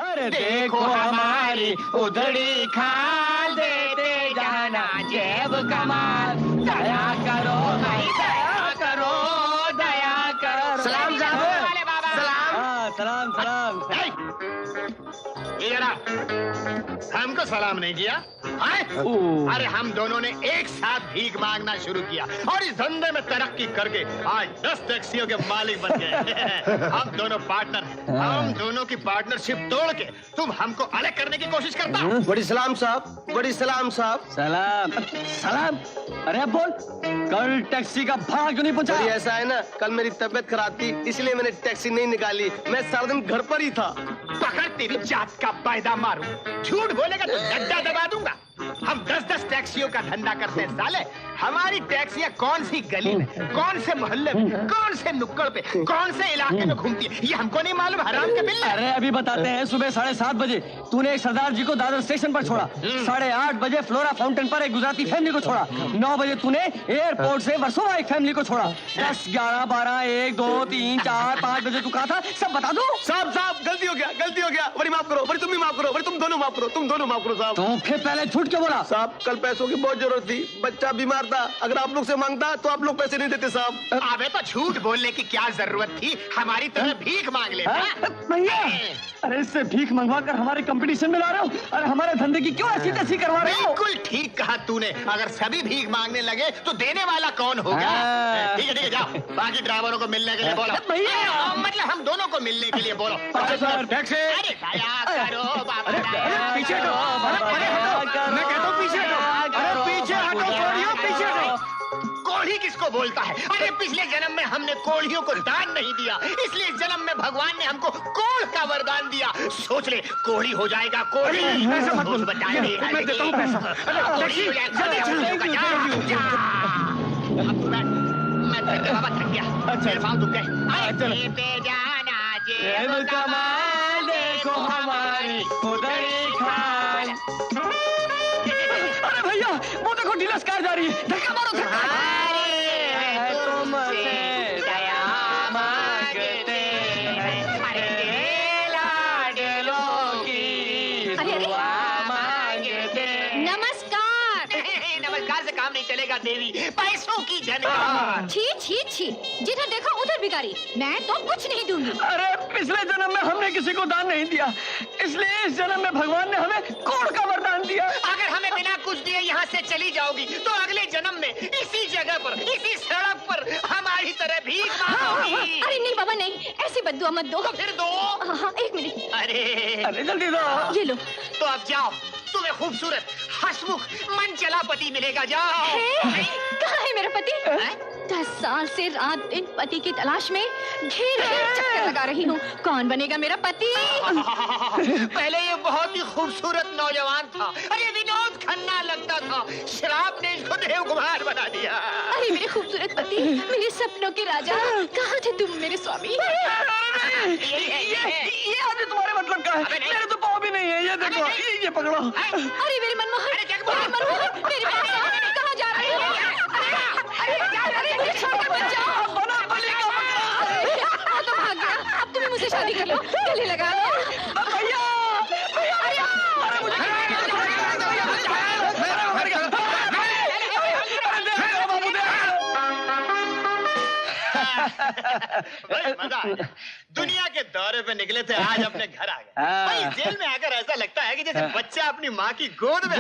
अरे देखो हमारी उधड़ी खाल देते जाना जेब कमाल। दया करो भाई दया करो दया करो। सलाम साहब। सलाम सलाम सलाम। ये जरा हमको सलाम नहीं किया? अरे हम दोनों ने एक साथ भीख मांगना शुरू किया और इस धंधे में तरक्की करके आज 10 टैक्सियों के मालिक बन गए। हम दोनों पार्टनर हैं। हम दोनों की पार्टनरशिप तोड़ के तुम हमको अलग करने की कोशिश करता हो। बड़ी सलाम साहब, बड़ी सलाम साहब। सलाम सलाम। अरे अब बोल, कल टैक्सी का भाड़ा क्यों नहीं पहुंचा? ऐसा है ना, कल मेरी तबीयत खराब थी इसलिए मैंने टैक्सी नहीं निकाली। मैं सारा दिन घर पर ही था। पकड़ तेरी जात का पैदा मारूं, झूठ बोलेगा तो डंडा दबा दूंगा। हम 10-10 टैक्सियों का धंधा करते हैं साले। हमारी टैक्सियां कौन सी गली में, कौन से मोहल्ले में, कौन से नुक्कड़ पे, कौन से इलाके में घूमती है ये हमको नहीं मालूम। हराम के बिल्ले। अरे अभी बताते हैं। सुबह 7:30 बजे तूने एक सरदार जी को दादर स्टेशन पर छोड़ा। 8:30 बजे फ्लोरा फाउंटेन पर एक गुजराती फैमिली को छोड़ा। 9 बजे तूने एयरपोर्ट से वर्सोवा एक फैमिली को छोड़ा। 10, 11, 12, 1, 2, 3, 4, 5 बजे तू कहा था सब बता दो। साहब साहब गलती हो गया, गलती हो गया। बड़ी माफ करो, बड़ी तुम भी माफ करो, बड़ी तुम दोनों माफ करो, तुम दोनों माफ करो साहब। तो फिर पहले झूठ क्यों बोला? साहब कल पैसों की बहुत जरूरत थी, बच्चा बीमार था। अगर आप लोग से मांगता तो आप लोग पैसे नहीं देते साहब। अबे तो झूठ बोलने की क्या जरूरत थी? हमारी तरह भीख मांग लेता। भैया अरे इससे भीख मंगवा कर हमारे कंपटीशन में ला रहे हो। अरे हमारे धंधे की क्यों ऐसी तैसी करवा रहे हो? बिल्कुल ठीक कहा तूने। अगर सभी भीख मांगने लगे तो देने वाला कौन होगा? ठीक है जाओ, बाकी ड्राइवरों को मिलने के लिए बोलो। भैया मतलब हम दोनों को मिलने के लिए बोलो। Sir taxi. अरे दया करो बाबा, पीछे हटो, मैं कहता हूँ पीछे हटो। अरे पीछे हटो, कोढ़ियों पीछे हटो। कोढ़ी किसको बोलता है? अरे पिछले जन्म में हमने कोढ़ियों को दान नहीं दिया, इसलिए इस जन्म में भगवान ने हमको कोढ़ का वरदान दिया। सोच ले, कोढ़ी हो जाएगा कोढ़ी। ऐसा मत बोलो। मैं देता हूँ पैसा। कोढ़ी हो जाएगा। अब तू बैठ, मैं थक गया बाबा, थक गया। मेरे पाँव दुख गए। पे जाना जेब कमाल देखो हमारी उधड़ी खाल। अरे भैया वो देखो डीलक्स कार जा रही है, धक्का मारो धक्का। तुमसे दया मांगते हैं, अरे लाडलों की दुआ मांगते हैं। नमस्कार। नमस्कार से काम नहीं चलेगा देवी, पैसों की जनकार। छी छी छी, जिधर देखो उधर भिखारी। मैं तो कुछ नहीं दूंगी। अरे पिछले जन्म में हमने किसी को दान नहीं दिया, इसलिए इस जन्म में भगवान ने हमें कोढ़ का वरदान दिया। अगर हमें बिना कुछ दिए यहाँ से चली जाओगी तो अगले जन्म में इसी जगह पर, इसी सड़क पर हमारी तरह भीख मांगोगी। अरे नहीं बाबा नहीं, ऐसी बद्दुआ मत दो। तो फिर दो। हाँ 1 मिनट। अरे जल्दी दो। ये लो। तो अब जाओ, तुम्हें खूबसूरत हंसमुख मनचला पति मिलेगा। जाओ। कहाँ है मेरा पति? 10 साल से रात दिन पति की तलाश में घेर घेर चक्कर लगा रही हूँ। कौन बनेगा मेरा पति? पहले ये बहुत ही खूबसूरत नौजवान था। अरे विनोद खन्ना लगता था, शराब ने इसको देवकुमार बना दिया। अरे मेरे खूबसूरत पति, मेरे सपनों के राजा, कहाँ थे तुम मेरे स्वामी? ये आदमी तुम्हारे मतलब का है। मेरे तो पाँव भी नहीं है, ये देखो ये पकड़ो। अरे मेरे मनमोहन, मेरे मनमोहन, मेरे प्यारे, कहाँ जा रहे हो? अरे मुझे छोड़कर मत जाओ। तो भाग गया। अब तुम्हें मुझसे शादी कर लो, गले लगा लो। भैया अरे मुझे मजा आया। दुनिया के दौरे पे निकले थे, आज अपने घर आ गए। भाई जेल में आकर ऐसा लगता है कि जैसे बच्चा अपनी माँ की गोद में।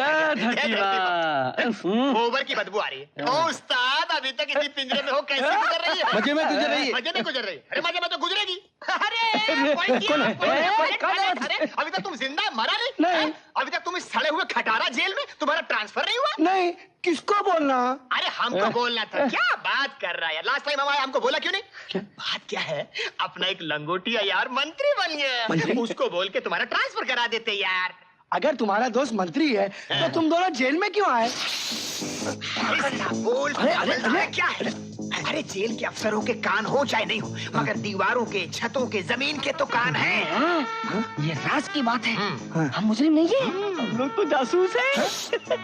गोबर की बदबू आ रही है। ओ उस्ताद, अभी तक इसी पिंजरे में हो, कैसे गुजर रही है? मजे में गुजर रही है। मजे में गुजर रही है। अरे मजे में तो गुजरेगी। अरे अभी तक तुम जिंदा मरा नहीं? अभी तक तुम इस सड़े हुए खटारा जेल में, तुम्हारा ट्रांसफर नहीं हुआ? नहीं, किसको बोलना? अरे हमको बोलना था। क्या बात कर रहा है? लास्ट टाइम हम आए, हमको बोला क्यों नहीं? बात क्या है, अपना एक लंगोटिया यार मंत्री बन गया। उसको बोल के तुम्हारा ट्रांसफर करा देते यार। अगर तुम्हारा दोस्त मंत्री है तो तुम दोनों जेल में क्यों आए? बोल। अरे क्या है? अरे जेल के अफसरों के कान हो चाहे नहीं हो, मगर दीवारों के, छतों के, जमीन के तो कान हैं। ये राज की बात है। हम मुजरिम नहीं है, हम लोग तो जासूस हैं।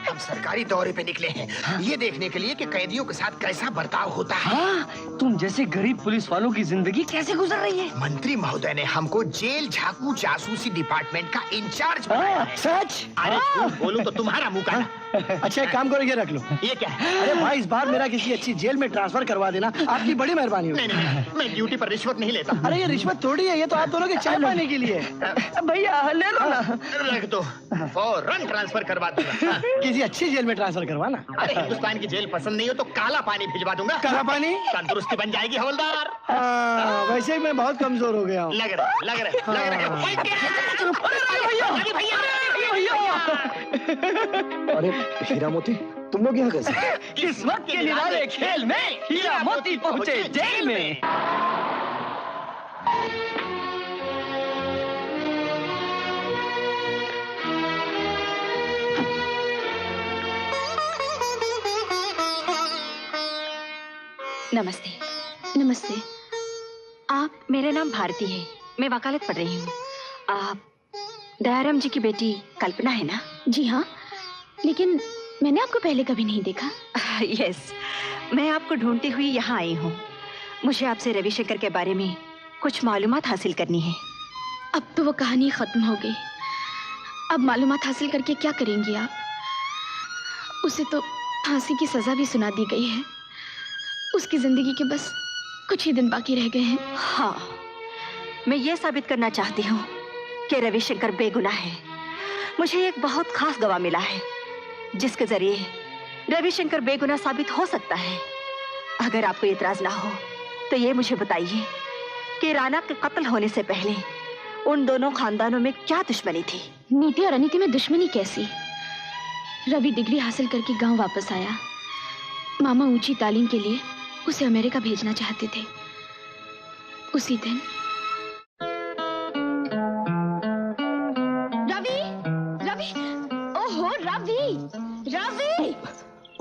हम सरकारी दौरे पे निकले हैं, ये देखने के लिए कि कैदियों के साथ कैसा बर्ताव होता है। हाँ, तुम जैसे गरीब पुलिस वालों की जिंदगी कैसे गुजर रही है? मंत्री महोदय ने हमको जेल झाकू जासूसी डिपार्टमेंट का इंचार्ज बनाया है। सच? अरे झूठ बोलूं तो तुम्हारा मुंह काला। अच्छा एक काम करो, ये रख लो। ये क्या है? अरे भाई, इस बार मेरा किसी अच्छी जेल में ट्रांसफर करवा देना, आपकी बड़ी मेहरबानी होगी। नहीं नहीं, मैं ड्यूटी पर रिश्वत नहीं लेता। अरे ये रिश्वत थोड़ी है, ये तो आप दोनों के चाय पाने के लिए है। भैया ले लो ना। रख दो, फौरन ट्रांसफर करवा दूंगा। हाँ। किसी अच्छी जेल में ट्रांसफर करवाना। अरे हिंदुस्तान की जेल पसंद नहीं हो तो काला पानी भिजवा दूंगा। काला पानी? तंदुरुस्ती बन जाएगी हवलदार। वैसे ही मैं बहुत कमजोर हो गया हूँ। लग रहा है, लग रहा है, लग रहा है। अरे हीरा मोती, तुम लोग यहाँ कैसे? किस्मत के निराले खेल में हीरा मोती पहुंचे जेल में। नमस्ते। नमस्ते। आप? मेरा नाम भारती है, मैं वकालत पढ़ रही हूँ। आप दयाराम जी की बेटी कल्पना है ना? जी हाँ, लेकिन मैंने आपको पहले कभी नहीं देखा। यस, मैं आपको ढूंढती हुई यहाँ आई हूँ। मुझे आपसे रविशंकर के बारे में कुछ मालूमात हासिल करनी है। अब तो वो कहानी खत्म हो गई। अब मालूमात हासिल करके क्या करेंगी आप? उसे तो फांसी की सजा भी सुना दी गई है। उसकी जिंदगी के बस कुछ ही दिन बाकी रह गए हैं। हाँ, मैं ये साबित करना चाहती हूँ कि रविशंकर बेगुनाह है। मुझे एक बहुत खास गवाह मिला है जिसके जरिए रविशंकर बेगुनाह साबित हो सकता है। अगर आपको इतराज ना हो तो ये मुझे बताइए कि राणा के कत्ल होने से पहले उन दोनों खानदानों में क्या दुश्मनी थी? नीति और अनीति में दुश्मनी कैसी? रवि डिग्री हासिल करके गांव वापस आया। मामा ऊंची तालीम के लिए उसे अमेरिका भेजना चाहते थे। उसी दिन रवि, रवि, ओहो रवि, रवि!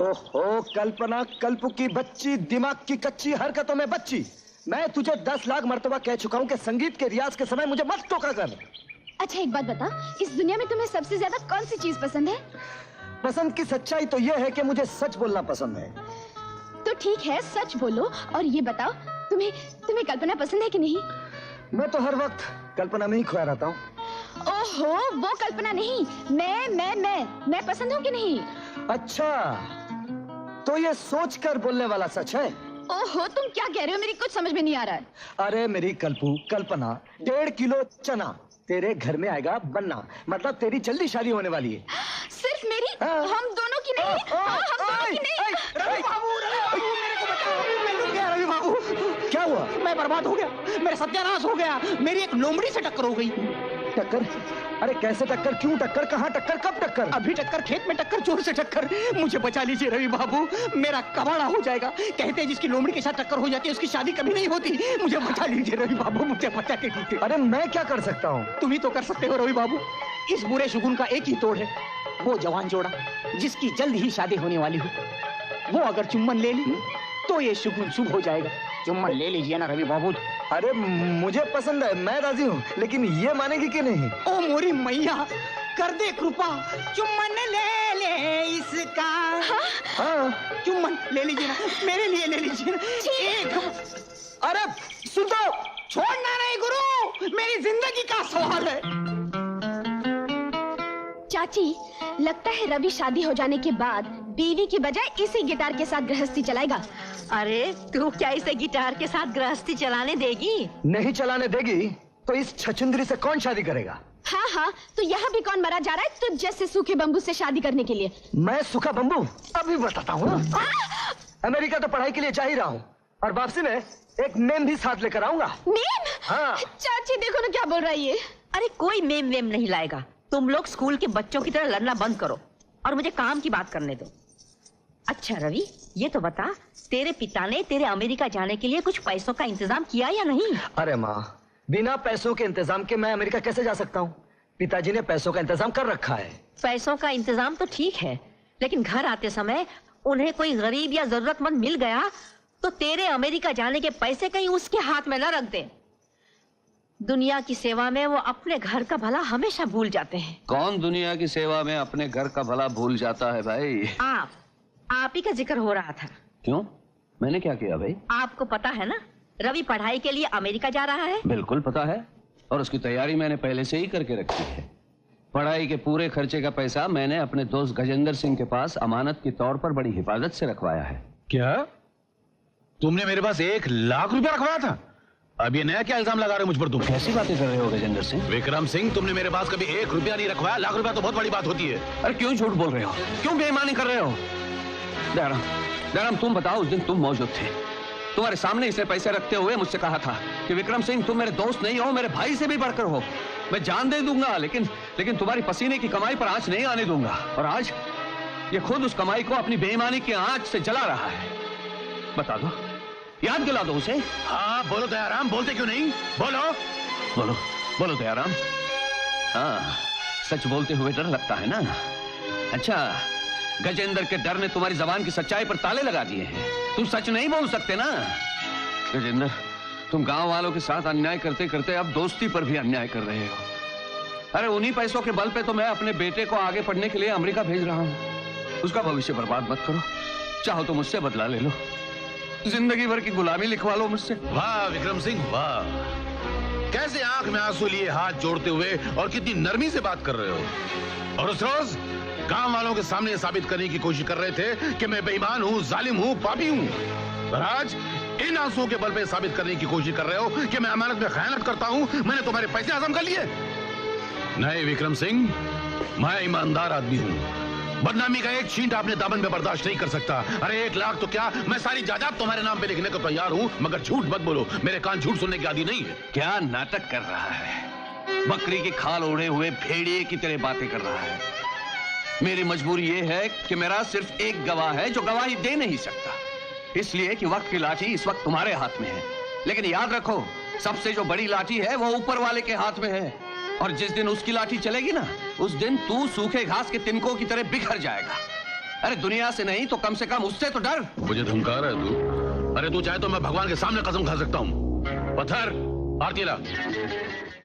ओहो कल्पना, कल्पू की बच्ची, दिमाग की कच्ची, हरकतों में बच्ची। मैं तुझे 10 लाख मर्तबा कह चुका हूँ कि संगीत के रियाज के समय मुझे मत टोका कर। अच्छा एक बात बता, इस दुनिया में तुम्हें सबसे ज्यादा कौन सी चीज पसंद है? पसंद की सच्चाई तो यह है कि मुझे सच बोलना पसंद है। तो ठीक है, सच बोलो और ये बताओ, तुम्हें कल्पना पसंद है कि नहीं? मैं तो हर वक्त कल्पना में ही खोया रहता हूँ। ओहो, वो कल्पना नहीं, मैं पसंद हूँ कि नहीं? अच्छा, तो ये सोचकर बोलने वाला सच है? ओहो, तुम क्या कह रहे हो? मेरी कुछ समझ में नहीं आ रहा है। अरे मेरी कल्पू, कल्पना 1.5 किलो चना तेरे घर में आएगा बनना, मतलब तेरी जल्दी शादी होने वाली है। सिर्फ मेरी? हाँ। हम दोनों की नहीं? हम दोनों की नहीं? रवि बाबू, मेरे को बचाओ। मैं डूब गया रवि बाबू। क्या हुआ? मैं बर्बाद हो गया, मेरा सत्यानाश हो गया। मेरी एक लोमड़ी से टक्कर हो गई। टक्कर? अरे कैसे टक्कर, क्यों टक्कर, कहाँ टक्कर, कब टक्कर? अभी टक्कर, खेत में टक्कर, जोर से टक्कर। मुझे बचा लीजिए रवि बाबू, मेरा कबाड़ा हो जाएगा। कहते हैं जिसकी लोमड़ी के साथ टक्कर हो जाती है उसकी शादी कभी नहीं होती। मुझे बचा लीजिए रवि बाबू, मुझे बचा के दीजिए। अरे मैं क्या कर सकता हूँ? तुम ही तो कर सकते हो रवि बाबू। इस बुरे शुगुन का एक ही तोड़ है, वो जवान जोड़ा जिसकी जल्द ही शादी होने वाली हो, वो अगर चुम्बन ले ली तो ये शुगुन शुभ हो जाएगा। चुम्बन ले लीजिए ना रवि बाबू। अरे मुझे पसंद है, मैं राजी हूँ, लेकिन ये मानेगी कि नहीं? ओ मोरी मैया, कर दे कृपा, चुम्बन ले ले इसका। हाँ। चुम्बन ले लीजिए ना, मेरे लिए ले लीजिए ना। एक अरे सुन तो, छोड़ना नहीं गुरु, मेरी जिंदगी का सवाल है। चाची, लगता है रवि शादी हो जाने के बाद बीवी की बजाय इसी गिटार के साथ गृहस्थी चलाएगा। अरे तू क्या इसे गिटार के साथ गृहस्थी चलाने देगी? नहीं चलाने देगी तो इस छछुंदरी से कौन शादी करेगा? हाँ हाँ, तो यहाँ भी कौन मरा जा रहा है तुझ जैसे सूखे बम्बू से शादी करने के लिए? मैं सूखा बम्बू? अभी बताता हूँ। अमेरिका तो पढ़ाई के लिए जा ही रहा हूँ और वापसी में एक मेम भी साथ लेकर आऊंगा। मेम? हाँ। चाची देखो ना क्या बोल रहा है ये। अरे कोई मेम वेम नहीं लाएगा। तुम लोग स्कूल के बच्चों की तरह लड़ना बंद करो और मुझे काम की बात करने दो। अच्छा रवि, ये तो बता, तेरे पिता ने तेरे अमेरिका जाने के लिए कुछ पैसों का इंतजाम किया या नहीं? अरे माँ, बिना पैसों के इंतजाम के मैं अमेरिका कैसे जा सकता हूँ? पिताजी ने पैसों का इंतजाम कर रखा है। पैसों का इंतजाम तो ठीक है, लेकिन घर आते समय उन्हें कोई गरीब या जरूरतमंद मिल गया तो तेरे अमेरिका जाने के पैसे कहीं उसके हाथ में न रख दे। दुनिया की सेवा में वो अपने घर का भला हमेशा भूल जाते हैं। कौन दुनिया की सेवा में अपने घर का भला भूल जाता है भाई? आप ही का जिक्र हो रहा था। क्यों, मैंने क्या किया भाई? आपको पता है ना, रवि पढ़ाई के लिए अमेरिका जा रहा है। बिल्कुल पता है, और उसकी तैयारी मैंने पहले से ही करके रखी है। पढ़ाई के पूरे खर्चे का पैसा मैंने अपने दोस्त गजेंद्र सिंह के पास अमानत के तौर पर बड़ी हिफाजत से रखवाया है। क्या तुमने मेरे पास 1 लाख रुपया रखवाया था? अब ये नया क्या इल्जाम लगा रहे हो मुझ पर तुम? कैसी बातें कर रहे हो गजेंद्र सिंह? विक्रम सिंह, तुमने मेरे पास कभी 1 रुपया नहीं रखवाया। लाख रुपया तो बहुत बड़ी बात होती है। अरे क्यों झूठ बोल रहे हो, क्यों बेईमानी कर रहे हो? दयाराम, तुम बताओ, उस दिन तुम मौजूद थे। तुम्हारे सामने इसे पैसे रखते हुए मुझसे कहा था कि विक्रम सिंह, तुम मेरे दोस्त नहीं हो, मेरे भाई से भी बढ़कर हो। मैं जान दे दूंगा, लेकिन तुम्हारी पसीने की कमाई पर आंच नहीं आने दूंगा। और आज ये खुद उस कमाई को अपनी बेईमानी की आंच से जला रहा है। बता दो, याद दिला दो उसे। हाँ बोलो दयाराम, बोलते क्यों नहीं? बोलो बोलो बोलो दयाराम। हाँ, सच बोलते हुए डर लगता है ना? अच्छा, गजेंद्र के डर ने तुम्हारी जबान की सच्चाई पर ताले लगा दिए हैं। तुम सच नहीं बोल सकते ना? गजेंद्र, तुम गांव वालों के साथ अन्याय करते करते अब दोस्ती पर भी अन्याय कर रहे हो। अरे उन्हीं पैसों के बल पे तो मैं अपने बेटे को आगे पढ़ने के लिए अमेरिका भेज रहा हूँ। उसका भविष्य बर्बाद मत करो। चाहो तो मुझसे बदला ले लो, जिंदगी भर की गुलामी लिखवा लो मुझसे। वाह विक्रम सिंह, वाह, कैसे आंख में आंसू लिए हाथ जोड़ते हुए और कितनी नरमी से बात कर रहे हो। और उस रोज गांव वालों के सामने ये साबित करने की कोशिश कर रहे थे कि मैं बेईमान हूँ, जालिम हूँ, पापी हूँ। पर आज इन आंसुओं के बल पे साबित करने की कोशिश कर रहे हो कि मैं अमानत में खयानत करता हूँ, मैंने तुम्हारे पैसे हजम कर लिए। नहीं विक्रम सिंह, मैं ईमानदार आदमी हूँ। बदनामी का एक छींट आपने दामन में बर्दाश्त नहीं कर सकता। अरे 1 लाख तो क्या, मैं सारी जायदाद तुम्हारे नाम पे लिखने को तैयार हूँ, मगर झूठ मत बोलो, मेरे कान झूठ सुनने की आदी नहीं है। क्या नाटक कर रहा है? बकरी की खाल ओढ़े हुए भेड़िए की तरह बातें कर रहा है। मेरी मजबूरी ये है कि मेरा सिर्फ एक गवाह है जो गवाही दे नहीं सकता, इसलिए कि वक्त की लाठी इस वक्त तुम्हारे हाथ में है। लेकिन याद रखो, सबसे जो बड़ी लाठी है वो ऊपर वाले के हाथ में है, और जिस दिन उसकी लाठी चलेगी ना, उस दिन तू सूखे घास के तिनकों की तरह बिखर जाएगा। अरे दुनिया से नहीं तो कम से कम उससे तो डर। मुझे धमका रहा है तू? अरे तू चाहे तो मैं भगवान के सामने कसम खा सकता हूँ। पत्थर, आरती ला।